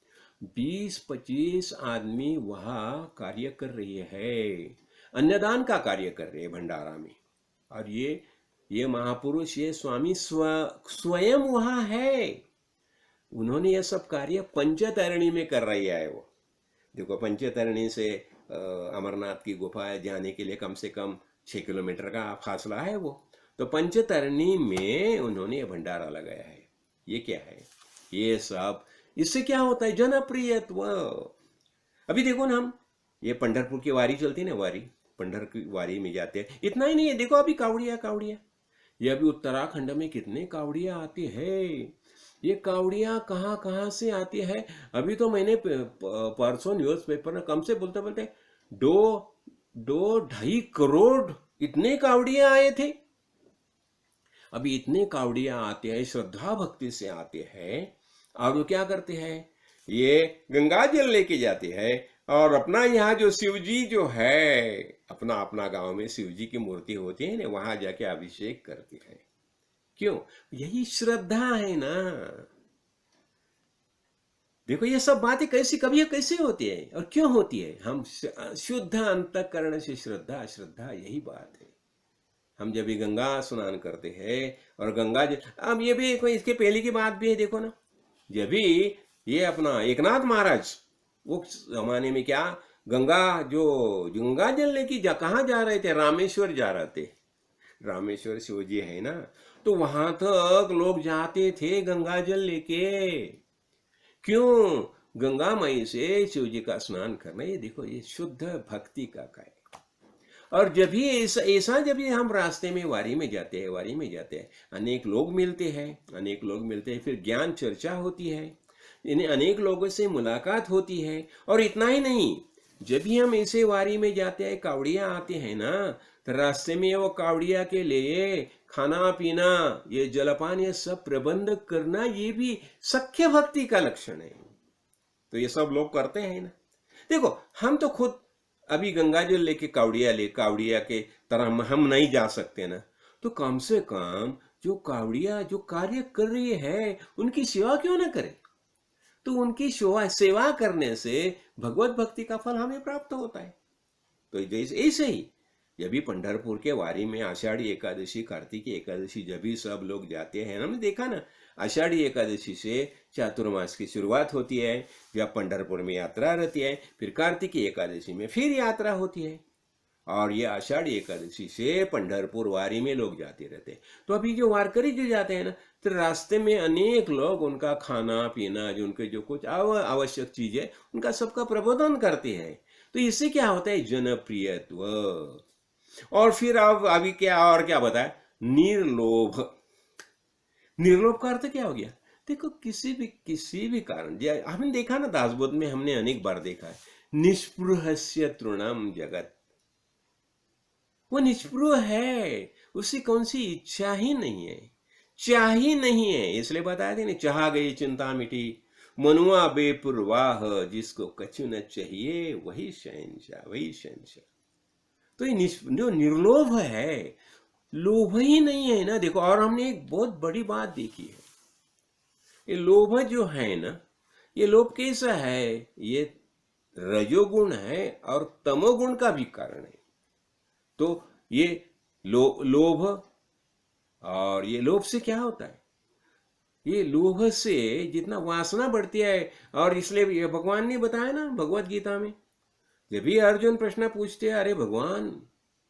20-25 आदमी वहां कार्य कर रहे हैं, अन्नदान का कार्य कर रहे हैं भंडारा में। और ये महापुरुष, ये स्वामी स्वयं वहां है, उन्होंने ये सब कार्य पंचतरणी में कर रही है। वो देखो पंचतरणी से अमरनाथ की गुफा जाने के लिए कम से कम 6 किलोमीटर का फासला है वो, तो पंचतरणी में उन्होंने भंडारा लगाया है। ये क्या है, ये सब इससे क्या होता है, जनप्रियत्व। अभी देखो ना, हम ये पंढरपुर की वारी चलती ना, पंढर की वारी में जाते हैं, इतना ही नहीं है, देखो अभी कावड़िया, ये अभी उत्तराखंड में कितने कावड़िया आते हैं। ये कावड़िया कहाँ से आती है, अभी तो मैंने परसों न्यूज़पेपर में कम से बोलते 2-2.5 करोड़ इतने कावड़िया आए थे। अभी इतने कावड़िया आते हैं, श्रद्धा भक्ति से आते हैं, और वो क्या करते हैं, ये गंगा जल लेके जाते हैं, और अपना यहाँ जो शिव जी जो है, अपना गांव में शिव जी की मूर्ति होती है ना, वहां जाके अभिषेक करते हैं। क्यों, यही श्रद्धा है ना। देखो ये सब बातें कैसे होती है और क्यों होती है, हम शुद्ध अंतःकरण से श्रद्धा यही बात है। हम जब भी गंगा स्नान करते हैं, और गंगा अब ये भी कोई इसके पहले की बात भी है, देखो ना, जब भी ये अपना एकनाथ महाराज वो जमाने में क्या, गंगा जल लेके कहाँ जा रहे थे, रामेश्वर जा रहे थे। रामेश्वर शिव जी है ना, तो वहां तक लोग जाते थे गंगा जल लेके। क्यों, गंगा मई से शिव जी का स्नान करना, ये देखो ये शुद्ध भक्ति का कार्य। और जब भी ऐसा जब भी हम रास्ते में वारी में जाते हैं, अनेक लोग मिलते हैं, फिर ज्ञान चर्चा होती है, इन्हें अनेक लोगों से मुलाकात होती है। और इतना ही नहीं, जब भी हम ऐसे वारी में जाते हैं, कावड़िया आते हैं ना, तो रास्ते में वो कावड़िया के लिए खाना पीना, ये जलपान, ये सब प्रबंध करना, ये भी सख्य भक्ति का लक्षण है। तो ये सब लोग करते हैं ना। देखो, हम तो खुद अभी गंगा जल लेके कावड़िया के तरह हम नहीं जा सकते ना, तो कम से कम जो कावड़िया जो कार्य कर रही है उनकी सेवा क्यों ना करें। तो उनकी सेवा करने से भगवत भक्ति का फल हमें प्राप्त होता है। तो जैसे ऐसे ही जब भी पंढरपुर के वारी में आषाढ़ी एकादशी, कार्तिकी एकादशी, जब भी सब लोग जाते हैं, हमने देखा ना, आषाढ़ी एकादशी से चातुर्मास की शुरुआत होती है, जब पंढरपुर में यात्रा रहती है, फिर कार्तिकी एकादशी में फिर यात्रा होती है, और ये आषाढ़ी एकादशी से पंढरपुर वारी में लोग जाते रहते हैं। तो अभी जो वारकरी जो जाते हैं ना, तो रास्ते में अनेक लोग उनका खाना पीना, जो उनके जो कुछ आवश्यक चीज है, उनका सबका प्रबोधन करते हैं। तो इससे क्या होता है, जनप्रियत्व। और फिर अब अभी क्या बताया, निर्लोभ। निर्लोभ का अर्थ क्या हो गया, देखो किसी भी कारण, हमने देखा ना दासबोध में, हमने अनेक बार देखा है, निष्पृहस्य तृणम जगत। वो निष्पृह है, उसी कौन सी इच्छा ही नहीं है, चाह ही नहीं है, इसलिए बताया था ना, चाह गई चिंता मिटी, मनुआ बेपुरवाह, जिसको कछु न चाहिए वही शहंशाह, वही शहंशाह। तो ये जो निर्लोभ है, लोभ ही नहीं है ना। देखो, और हमने एक बहुत बड़ी बात देखी है, ये लोभ जो है ना, ये लोभ कैसा है, ये रजोगुण है और तमोगुण का भी कारण है। तो ये लोभ, और ये लोभ से क्या होता है, ये लोभ से जितना वासना बढ़ती है, और इसलिए ये भगवान ने बताया ना भगवत गीता में, जब भी अर्जुन प्रश्न पूछते हैं, अरे भगवान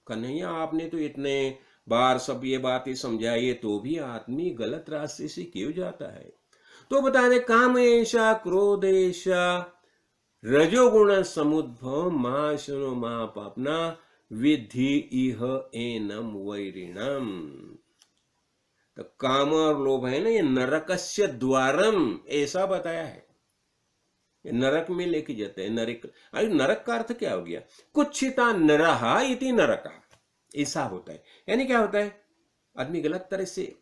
कन्हैया, आपने तो इतने बार सब ये बातें समझाई है, तो भी आदमी गलत रास्ते से क्यों जाता है। तो बता दे, कामेशा क्रोधेशा रजोगुण समुद्भव महाशनो महापापना विधि इह एनम वैरिणम। तो काम और लोभ है ना, ये नरकस्य द्वारम, ऐसा बताया है, ये नरक में लेके जाते हैं। नरक का अर्थ क्या हो गया, कुच्छिता नरहा इति नरका, ऐसा होता है। यानी क्या होता है, आदमी गलत तरह से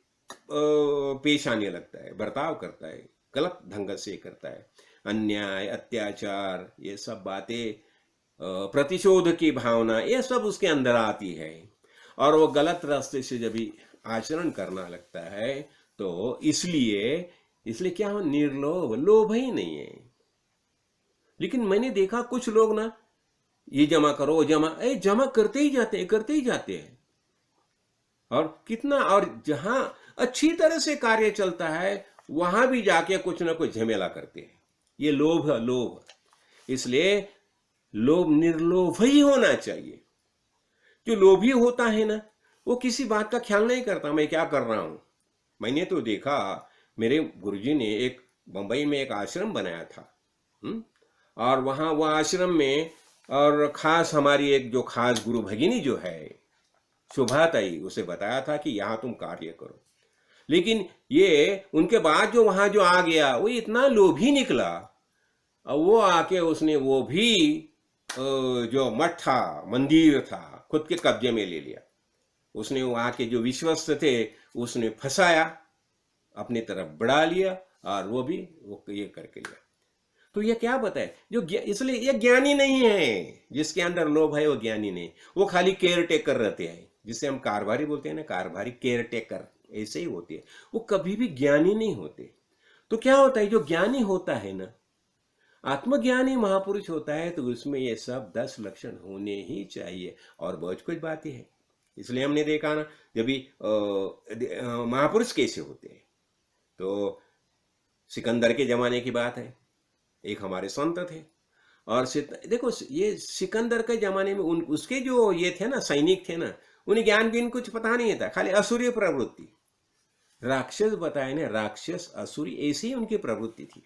पेश आने लगता है, बर्ताव करता है, गलत ढंग से करता है, अन्याय अत्याचार, ये सब बातें, प्रतिशोध की भावना, ये सब उसके अंदर आती है, और वो गलत रास्ते से जब भी आचरण करना लगता है, तो इसलिए क्या हो, निर्लोभ, लोभ ही नहीं है। लेकिन मैंने देखा कुछ लोग ना, ये जमा करो, जमा करते ही जाते हैं, और कितना, और जहां अच्छी तरह से कार्य चलता है वहां भी जाके कुछ ना कुछ झमेला करते हैं। ये लोभ। इसलिए लोभ निर्लोभ ही होना चाहिए। जो लोभी होता है ना, वो किसी बात का ख्याल नहीं करता मैं क्या कर रहा हूं। मैंने तो देखा, मेरे गुरुजी ने एक बंबई में एक आश्रम बनाया था, और वहां वो आश्रम में, और खास हमारी एक जो खास गुरु भगिनी जो है शोभाताई, उसे बताया था कि यहाँ तुम कार्य करो। लेकिन ये उनके बाद जो वहां जो आ गया, वो इतना लोभी निकला, और वो आके उसने वो भी जो मठ था, मंदिर था, खुद के कब्जे में ले लिया। उसने वहां के जो विश्वस्त थे उसने फंसाया, अपनी तरफ बढ़ा लिया, और वो ये करके लिया। तो ये क्या बताए, इसलिए ये ज्ञानी नहीं है। जिसके अंदर लोभ है वो ज्ञानी नहीं, वो खाली केयर टेकर रहते हैं, जिसे हम कारभारी बोलते हैं ना, कारभारी केयर टेकर ऐसे ही होते हैं, वो कभी भी ज्ञानी नहीं होते। तो क्या होता है, जो ज्ञानी होता है ना, आत्मज्ञानी महापुरुष होता है, तो उसमें ये सब 10 लक्षण होने ही चाहिए, और बहुत कुछ बातें हैं। इसलिए हमने देखा ना, जब भी महापुरुष कैसे होते हैं, तो सिकंदर के जमाने की बात है, एक हमारे संत थे, और देखो ये सिकंदर के जमाने में उसके जो ये थे ना, सैनिक थे ना, उन्हें ज्ञान भी कुछ पता नहीं था, खाली असुरी प्रवृत्ति, राक्षस बताए ना, राक्षस असुरी, ऐसी ही उनकी प्रवृत्ति थी।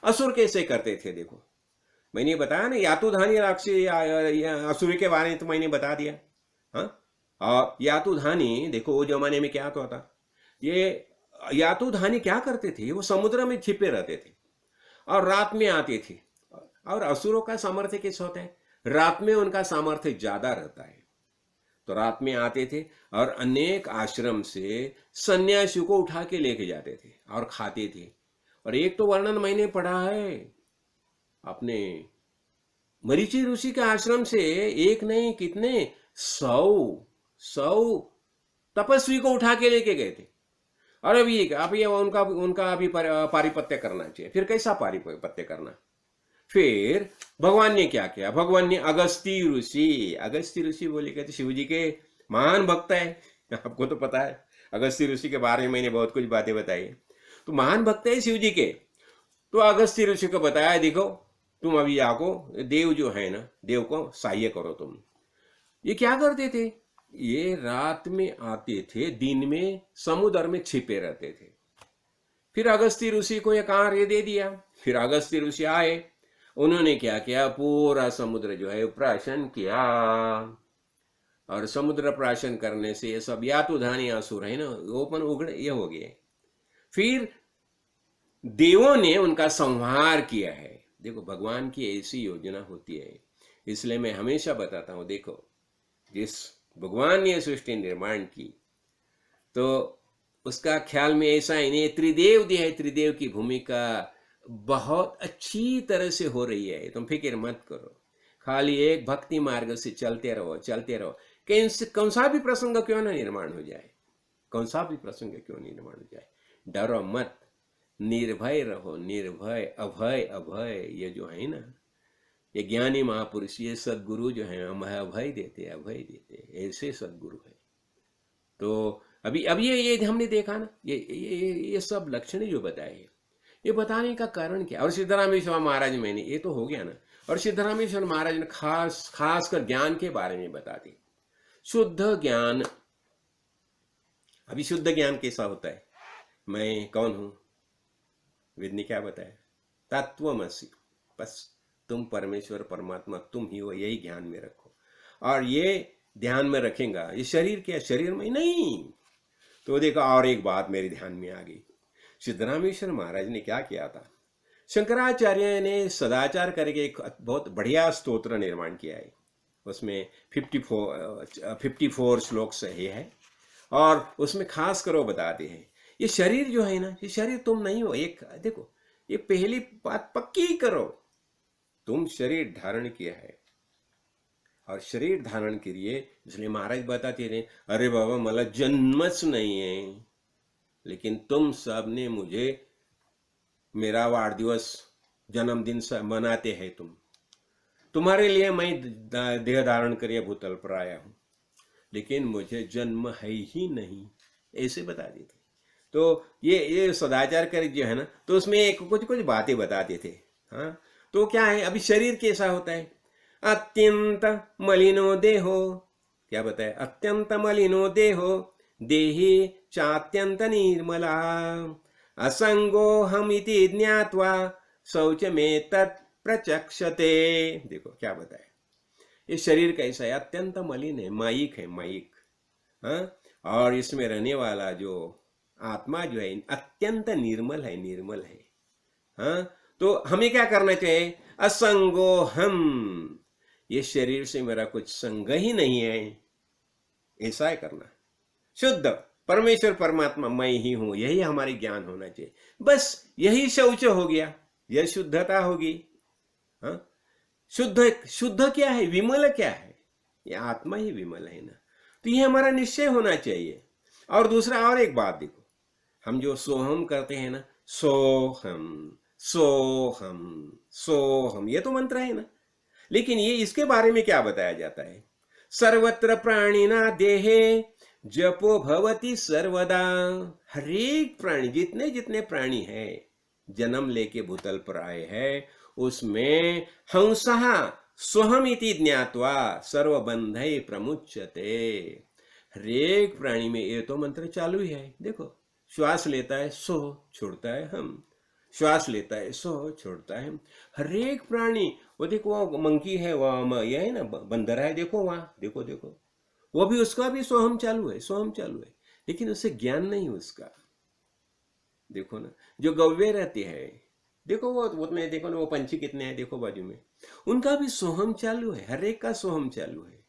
असुर कैसे करते थे, देखो मैंने बताया ना, यातुधानी राक्षस असुरी के बारे में तो मैंने बता दिया। हाँ, और यातुधानी देखो वो जमाने में क्या होता था, ये यातुधानी क्या करते थे, वो समुद्र में छिपे रहते थे और रात में आते थे। और असुरों का सामर्थ्य कैसे होता है, रात में उनका सामर्थ्य ज्यादा रहता है, तो रात में आते थे और अनेक आश्रम से सन्यासियों को उठा के लेके जाते थे और खाते थे। और एक तो वर्णन मैंने पढ़ा है अपने मरीचि ऋषि के आश्रम से, एक नहीं कितने 100 तपस्वी को उठा के लेके गए थे। और अब ये उनका अभी पारिपत्य करना चाहिए। फिर कैसा पारिपत्य करना? फिर भगवान ने क्या किया? भगवान ने अगस्ती ऋषि बोले, कहते शिव जी के महान भक्त है, आपको तो पता है अगस्ती ऋषि के बारे में मैंने बहुत कुछ बातें बताई। तो महान भक्त है शिव जी के। तो अगस्ती ऋषि को बताया, देखो तुम अभी जाको देव जो है ना, देव को सहाय करो तुम। ये क्या करते थे? ये रात में आते थे, दिन में समुद्र में छिपे रहते थे। फिर अगस्ती ऋषि को यह कार्य दे दिया। फिर अगस्ती ऋषि आए, उन्होंने क्या किया? पूरा समुद्र जो है प्राशन किया। और समुद्र प्राशन करने से ये सब यातुधानी असुर है ना, ओपन उगड़े ये हो गए। फिर देवों ने उनका संहार किया है। देखो भगवान की ऐसी योजना होती है, इसलिए मैं हमेशा बताता हूं, देखो जिस भगवान ने सृष्टि निर्माण की तो उसका ख्याल में ऐसा ही नहीं, त्रिदेव दिया है, त्रिदेव की भूमिका बहुत अच्छी तरह से हो रही है। तुम फिक्र मत करो, खाली एक भक्ति मार्ग से चलते रहो चलते रहो। कौन सा भी प्रसंग क्यों ना निर्माण हो जाए, कौन सा भी प्रसंग क्यों निर्माण हो जाए, डरो मत, निर्भय रहो, निर्भय अभय अभय। ये जो है ना, ये ज्ञानी महापुरुष, ये सदगुरु जो है हमें अभय देते, ऐसे सदगुरु है। तो अभी ये हमने देखा ना, ये सब लक्षण जो बताए, ये बताने का कारण क्या? और सिद्धरामेश्वर महाराज मैंने, ये तो हो गया ना। और सिद्धरामेश्वर महाराज ने खास कर ज्ञान के बारे में बता दी। शुद्ध ज्ञान, अभी शुद्ध ज्ञान कैसा होता है? मैं कौन हूं? वेद ने क्या बताया? तत्वमसि, बस तुम परमेश्वर परमात्मा तुम ही हो, यही ध्यान में रखो। और ये ध्यान में रखेगा, ये शरीर क्या? शरीर में नहीं। तो देखो, और एक बात मेरे ध्यान में आ गई। सिद्धरामेश्वर महाराज ने क्या किया था? शंकराचार्य ने सदाचार करके एक बहुत बढ़िया स्तोत्र निर्माण किया है। उसमें 54 श्लोक सही है। और उसमें खास कर वो बताते हैं, ये शरीर जो है ना, ये शरीर तुम नहीं हो। एक देखो, ये पहली बात पक्की करो, तुम शरीर धारण किया है। और शरीर धारण के लिए इसलिए महाराज बताते रहे, अरे बाबा मला जन्मच नहीं है, लेकिन तुम सब ने मुझे मेरा वाढदिवस जन्मदिन मनाते हैं, तुम्हारे लिए मैं देह धारण कर भूतल पर आया हूं, लेकिन मुझे जन्म है ही नहीं, ऐसे बता देते। तो ये सदाचार कर जो है ना, तो उसमें एक कुछ बातें बताते थे। हाँ, तो क्या है? अभी शरीर कैसा होता है? अत्यंत मलिनो देहो, क्या बताया? अत्यंत मलिनो देहो देहि चात्यंत निर्मला असंगो हम इति ज्ञात्वा शौच में तत् प्रचक्षते। देखो क्या बताया, ये शरीर कैसा है? अत्यंत मलिन है, माइक है, माइक। हाँ, और इसमें रहने वाला जो आत्मा जो है अत्यंत निर्मल है, निर्मल है। हाँ, तो हमें क्या करना चाहिए? असंगो हम, ये शरीर से मेरा कुछ संग ही नहीं है, ऐसा है करना। शुद्ध परमेश्वर परमात्मा मैं ही हूं, यही हमारी ज्ञान होना चाहिए। बस यही शौच हो गया, यह शुद्धता होगी। हाँ, शुद्ध क्या है? विमल क्या है? ये आत्मा ही विमल है ना। तो ये हमारा निश्चय होना चाहिए। और दूसरा, और एक बात देखो, हम जो सोहम करते हैं ना, सोहम सोहम सोहम, ये तो मंत्र है ना। लेकिन ये इसके बारे में क्या बताया जाता है? सर्वत्र प्राणिना देहे जपो भवति सर्वदा। हरेक प्राणी, जितने जितने प्राणी है जन्म लेके भूतल पर आए हैं, उसमें हंसः स्वहमिति ज्ञात्वा सर्वबंधै प्रमुच्यते। हरेक प्राणी में ये तो मंत्र चालू ही है। देखो, श्वास लेता है सो, छोड़ता है हम, श्वास लेता है सो, छोड़ता है हम। हरेक प्राणी, वो देखो वो मंकी है, वह ये है ना बंदर है, देखो वहां, देखो देखो, वो भी, उसका भी सोहम चालू है, सोहम चालू है, लेकिन उसे ज्ञान नहीं उसका। देखो ना, जो गव्य रहती है देखो वो में देखो ना, वो पंछी कितने हैं देखो बाजू में, उनका भी सोहम चालू है, हर एक का सोहम चालू है,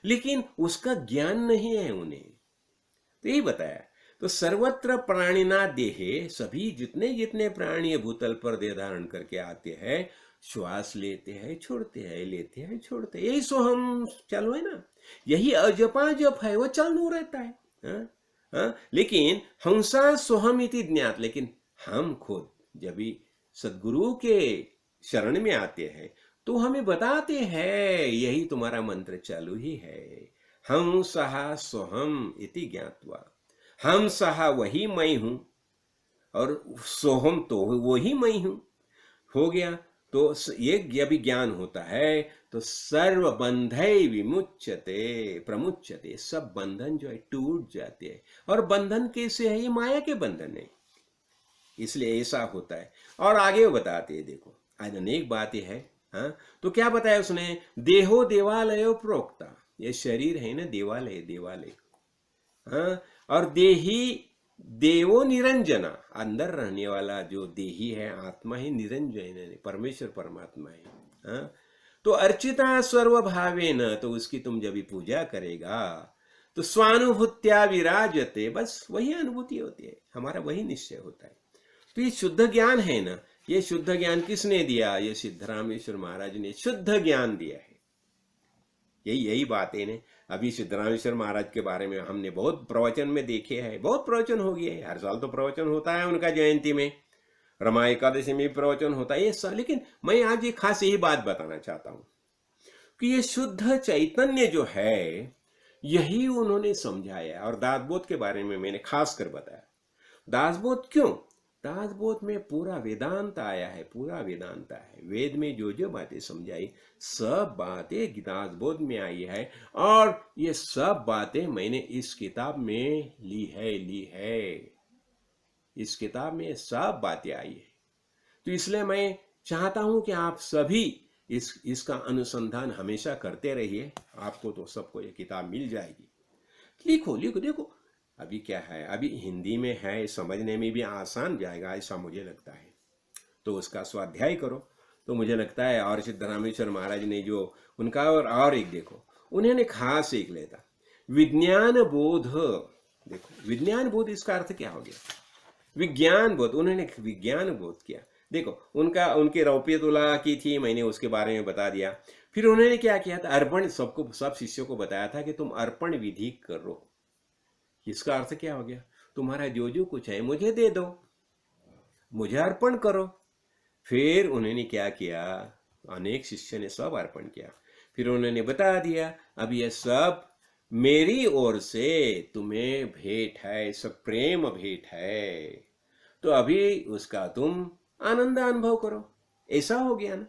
लेकिन उसका ज्ञान नहीं है उन्हें। तो यही बताया। तो सर्वत्र प्राणिना देहे, सभी जितने जितने प्राणी भूतल पर देह धारण करके आते हैं, श्वास लेते हैं छोड़ते हैं, लेते हैं छोड़ते हैं, यही सोहम चालू है ना। यही अजपा जप है, वो चालू रहता है। हाँ? हाँ? लेकिन हंसा सोहम इति ज्ञात, लेकिन हम खुद जब भी सदगुरु के शरण में आते हैं तो हमें बताते हैं यही तुम्हारा मंत्र चालू ही है। हम सहा सोहम इति ज्ञात्वा, हम सहा वही मैं हूं और सोहम तो वही मैं हूं, हो गया। तो ये अभी ज्ञान होता है तो सर्व बंधय विमुच्यते प्रमुच्यते, सब बंधन जो है टूट जाते हैं। और बंधन कैसे है? ये माया के बंधन है, इसलिए ऐसा होता है। और आगे वो बताते हैं, देखो आज अनेक बातें है। हाँ, तो क्या बताया उसने? देहो देवालय प्रोक्ता, ये शरीर है ना देवालय, देवालय। हाँ, और देही देवो निरंजना, अंदर रहने वाला जो देही है आत्मा है निरंजन है, परमेश्वर परमात्मा है। हाँ, तो अर्चिता सर्वभावेन, तो उसकी तुम जब भी पूजा करेगा तो स्वानुभूत्या विराजते, बस वही अनुभूति होती है, हमारा वही निश्चय होता है। तो ये शुद्ध ज्ञान है ना, ये शुद्ध ज्ञान किसने दिया? ये सिद्धरामेश्वर महाराज ने शुद्ध ज्ञान दिया है। यही बात है ने। अभी सिद्धरामेश्वर महाराज के बारे में हमने बहुत प्रवचन में देखे हैं, बहुत प्रवचन हो गए, हर साल तो प्रवचन होता है उनका जयंती में, रमा एकादशी में भी प्रवचन होता है ये सब। लेकिन मैं आज ये खास यही बात बताना चाहता हूं कि ये शुद्ध चैतन्य जो है यही उन्होंने समझाया। और दासबोध के बारे में मैंने खास कर बताया। दासबोध क्यों? दासबोध में पूरा वेदांत आया है, पूरा वेदांत है। वेद में जो जो बातें समझाई सब बातें दासबोध में आई है, और ये सब बातें मैंने इस किताब में ली है। इस किताब में सब बातें आई है। तो इसलिए मैं चाहता हूं कि आप सभी इसका अनुसंधान हमेशा करते रहिए। आपको तो सबको ये किताब मिल जाएगी। लिखो लिखो, देखो अभी क्या है, अभी हिंदी में है, समझने में भी आसान जाएगा ऐसा मुझे लगता है। तो उसका स्वाध्याय करो। तो मुझे लगता है, और सिद्धरामेश्वर महाराज ने जो उनका और एक देखो, उन्होंने खास एक लेता विज्ञान बोध। देखो विज्ञान बोध, इसका अर्थ क्या हो गया? विज्ञान बोध, उन्होंने विज्ञान बोध किया। देखो उनके रौप्य तुला की थी, मैंने उसके बारे में बता दिया। फिर उन्होंने क्या किया था? अर्पण, सबको सब शिष्यों को बताया था कि तुम अर्पण विधि करो। इसका अर्थ क्या हो गया? तुम्हारा जो जो कुछ है मुझे दे दो, मुझे अर्पण करो। फिर उन्होंने क्या किया? अनेक शिष्य ने सब अर्पण किया। फिर उन्होंने बता दिया अब ये सब मेरी ओर से तुम्हें भेंट है, सब प्रेम भेंट है, तो अभी उसका तुम आनंद अनुभव करो। ऐसा हो गया ना।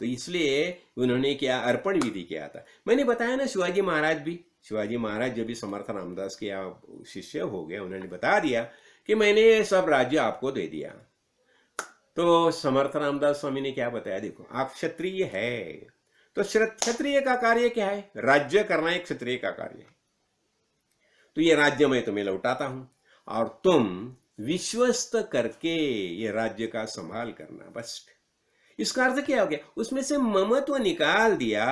तो इसलिए उन्होंने क्या अर्पण विधि किया था। मैंने बताया ना, शिवाजी महाराज भी, शिवाजी महाराज जब भी समर्थ रामदास के यहाँ शिष्य हो गए, उन्होंने बता दिया कि मैंने सब राज्य आपको दे दिया। तो समर्थ रामदास स्वामी ने क्या बताया? देखो आप क्षत्रिय है, तो क्षत्रिय का कार्य क्या है? राज्य करना एक क्षत्रिय का कार्य है। तो ये राज्य मैं तुम्हें लौटाता हूं और तुम विश्वस्त करके ये राज्य का संभाल करना, बस। इसका अर्थ क्या हो गया? उसमें से ममत्व निकाल दिया,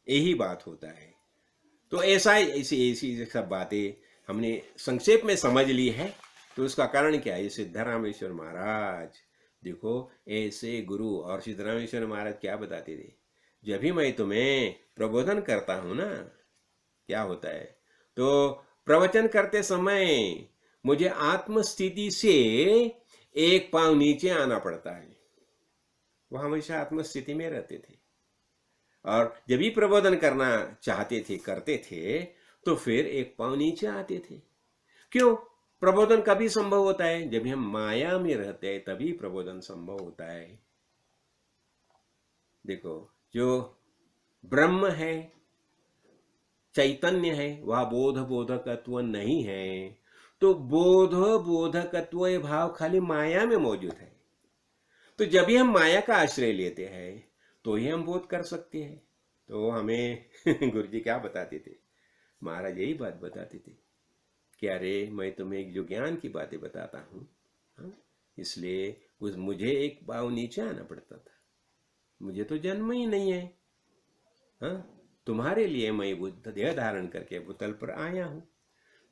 यही बात होता है। तो ऐसी सब बातें हमने संक्षेप में समझ ली है। तो उसका कारण क्या है? ये सिद्धरामेश्वर महाराज, देखो ऐसे गुरु। और सिद्धरामेश्वर महाराज क्या बताते थे? जब भी मैं तुम्हें प्रबोधन करता हूं ना, क्या होता है? तो प्रवचन करते समय मुझे आत्मस्थिति से एक पांव नीचे आना पड़ता है। वह हमेशा आत्मस्थिति में रहते थे, और जब भी प्रबोधन करना चाहते थे, करते थे, तो फिर एक पांव नीचे आते थे। क्यों? प्रबोधन कभी संभव होता है जब हम माया में रहते हैं, तभी प्रबोधन संभव होता है। देखो जो ब्रह्म है, चैतन्य है, वह बोध बोधकत्व नहीं है। तो बोध बोधकत्व भाव खाली माया में मौजूद है। तो जब भी हम माया का आश्रय लेते हैं तो ही हम बोध कर सकते हैं। तो हमें गुरु जी क्या बताते थे? महाराज यही बात बताते थे कि अरे मैं तुम्हें जो ज्ञान की बातें बताता हूँ, इसलिए उस मुझे एक पाँव नीचे आना पड़ता था, मुझे तो जन्म ही नहीं है। हाँ, तुम्हारे लिए मैं बुद्ध देह धारण करके भूतल पर आया हूँ।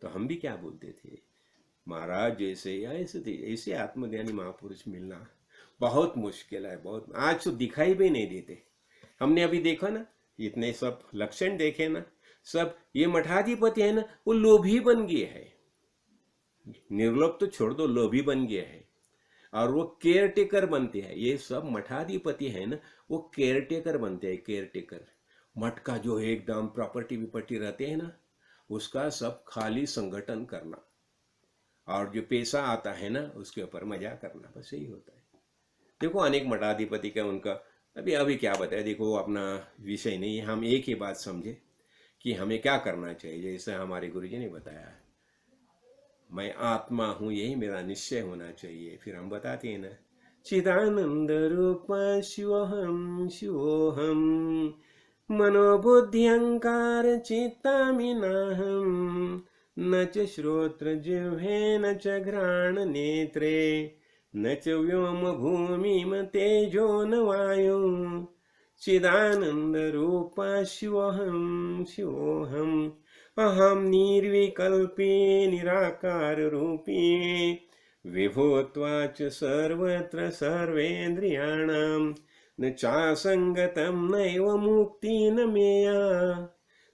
तो हम भी क्या बोलते थे, महाराज जैसे ऐसे आत्मज्ञानी महापुरुष मिलना बहुत मुश्किल है, बहुत। आज तो दिखाई भी नहीं देते। हमने अभी देखा ना, इतने सब लक्षण देखे ना, सब ये मठाधिपति है ना, वो लोभी बन गए है। निर्लोभ तो छोड़ दो, लोभी बन गया है। और वो केयर टेकर बनते हैं। ये सब मठाधिपति है ना, वो केयर टेकर बनते हैं, केयर टेकर। मठ का जो एकदम प्रॉपर्टी विपर्टी रहते हैं ना, उसका सब खाली संगठन करना, और जो पैसा आता है ना उसके ऊपर मजा करना, बस यही होता है। देखो अनेक मठाधिपति का उनका अभी क्या बताया, देखो अपना विषय नहीं है। हम एक ही बात समझे कि हमें क्या करना चाहिए। जैसे हमारे गुरुजी ने बताया, मैं आत्मा हूं, यही मेरा निश्चय होना चाहिए। फिर हम बताते हैं ना, चिदानंद रूप शिवोहम शिवोहम मनोबुद्ध्यंकार चित्तामिनाहम न च श्रोत्र जिह्वे न च घ्राण नेत्रे न च व्योम भूमिम तेजो न वायु चिदानंद रूप शिवोहम शिवोहम अहम निर्विकल्पे निराकार रूपे विभूत्वाच सर्वत्र सर्वेन्द्रियाणां न चासंगतं नैव मुक्ति न मेया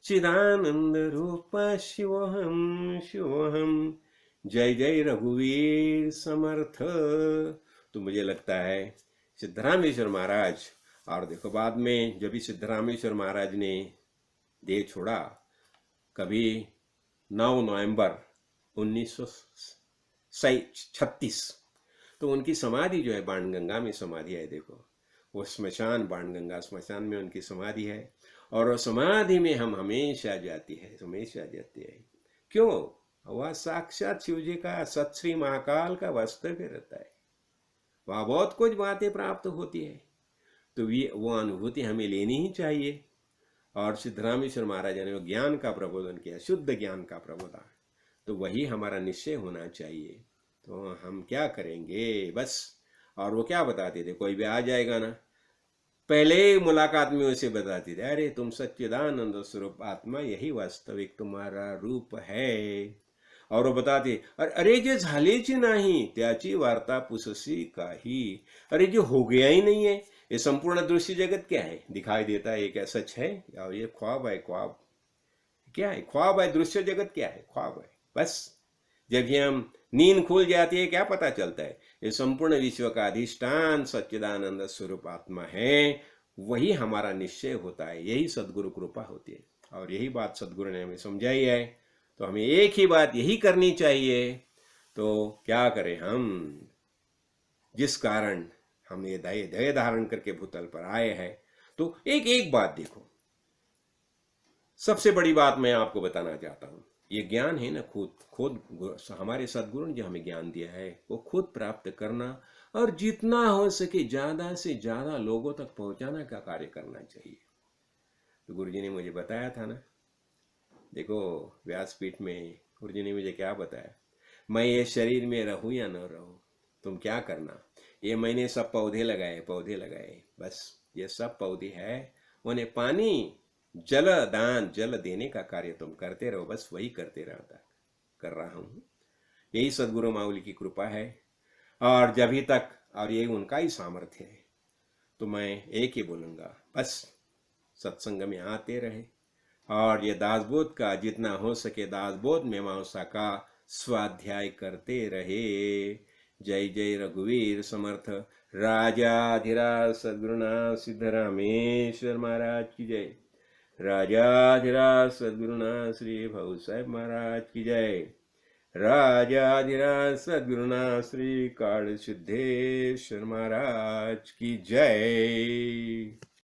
चिदानंद रूप शिवोहम शिवोहम। जय जय रघुवीर समर्थ। तो मुझे लगता है सिद्धरामेश्वर महाराज, और देखो बाद में जब भी सिद्धरामेश्वर महाराज ने देह छोड़ा, कभी 9 नवंबर 1936, तो उनकी समाधि जो है बाणगंगा में समाधि है। देखो वो स्मशान, बाणगंगा स्मशान में उनकी समाधि है, और वो समाधि में हम हमेशा जाती है, हमेशा जाती है। क्यों? वह साक्षात शिव जी का, सत श्री महाकाल का वास्तव्य रहता है। वहाँ बहुत कुछ बातें प्राप्त होती है, तो वो अनुभूति हमें लेनी ही चाहिए। और सिद्धरामेश्वर महाराज ने वो ज्ञान का प्रबोधन किया, शुद्ध ज्ञान का प्रबोधन, तो वही हमारा निश्चय होना चाहिए। तो हम क्या करेंगे बस। और वो क्या बताते थे, कोई भी आ जाएगा ना, पहले मुलाकात में उसे बताते थे, अरे तुम सच्चिदानंद स्वरूप आत्मा, यही वास्तविक तुम्हारा रूप है। और वो बताते, अरे जे झालेच नाही त्याची वार्ता पुससी काही। अरे जो हो गया ही नहीं है, ये संपूर्ण दृश्य जगत क्या है, दिखाई देता है, ये क्या सच है या ये ख्वाब है? ख्वाब क्या है? ख्वाब है। दृश्य जगत क्या है? ख्वाब है। बस जब ये हम नींद खुल जाती है, क्या पता चलता है, ये संपूर्ण विश्व का अधिष्ठान सच्चिदानंद स्वरूप आत्मा है, वही हमारा निश्चय होता है। यही सदगुरु कृपा होती है, और यही बात सदगुरु ने हमें समझाई है। तो हमें एक ही बात यही करनी चाहिए। तो क्या करें हम, जिस कारण हम ये देह धारण करके भूतल पर आए हैं। तो एक एक बात देखो, सबसे बड़ी बात मैं आपको बताना चाहता हूं, ये ज्ञान है ना, खुद हमारे सदगुरु ने जो हमें ज्ञान दिया है, वो खुद प्राप्त करना, और जितना हो सके ज्यादा से ज्यादा लोगों तक पहुंचाना का कार्य करना चाहिए। तो गुरुजी ने मुझे बताया था ना, देखो व्यासपीठ में गुरुजी ने मुझे क्या बताया, मैं ये शरीर में रहूं या न रहूं, तुम क्या करना, ये मैंने सब पौधे लगाए, बस ये सब पौधे है, उन्हें पानी जल दान, जल देने का कार्य तुम करते रहो, बस वही करते कर रहा हूं। यही सदगुरु माउली की कृपा है, और जब ही तक, और ये उनका ही सामर्थ्य है। तो मैं एक ही बोलूंगा, बस सत्संग में आते रहे, और ये दासबोध का जितना हो सके दासबोध मीमांसा का स्वाध्याय करते रहे। जय जय रघुवीर समर्थ। राजाधिराज सद्गुरुनाथ सिद्धरामेश्वर महाराज की जय। राजाधिराज सद्गुरुनाथ श्री भाऊ साहेब महाराज की जय। राजाधिराज सद्गुरुनाथ श्री काल सिद्धेश्वर महाराज की जय।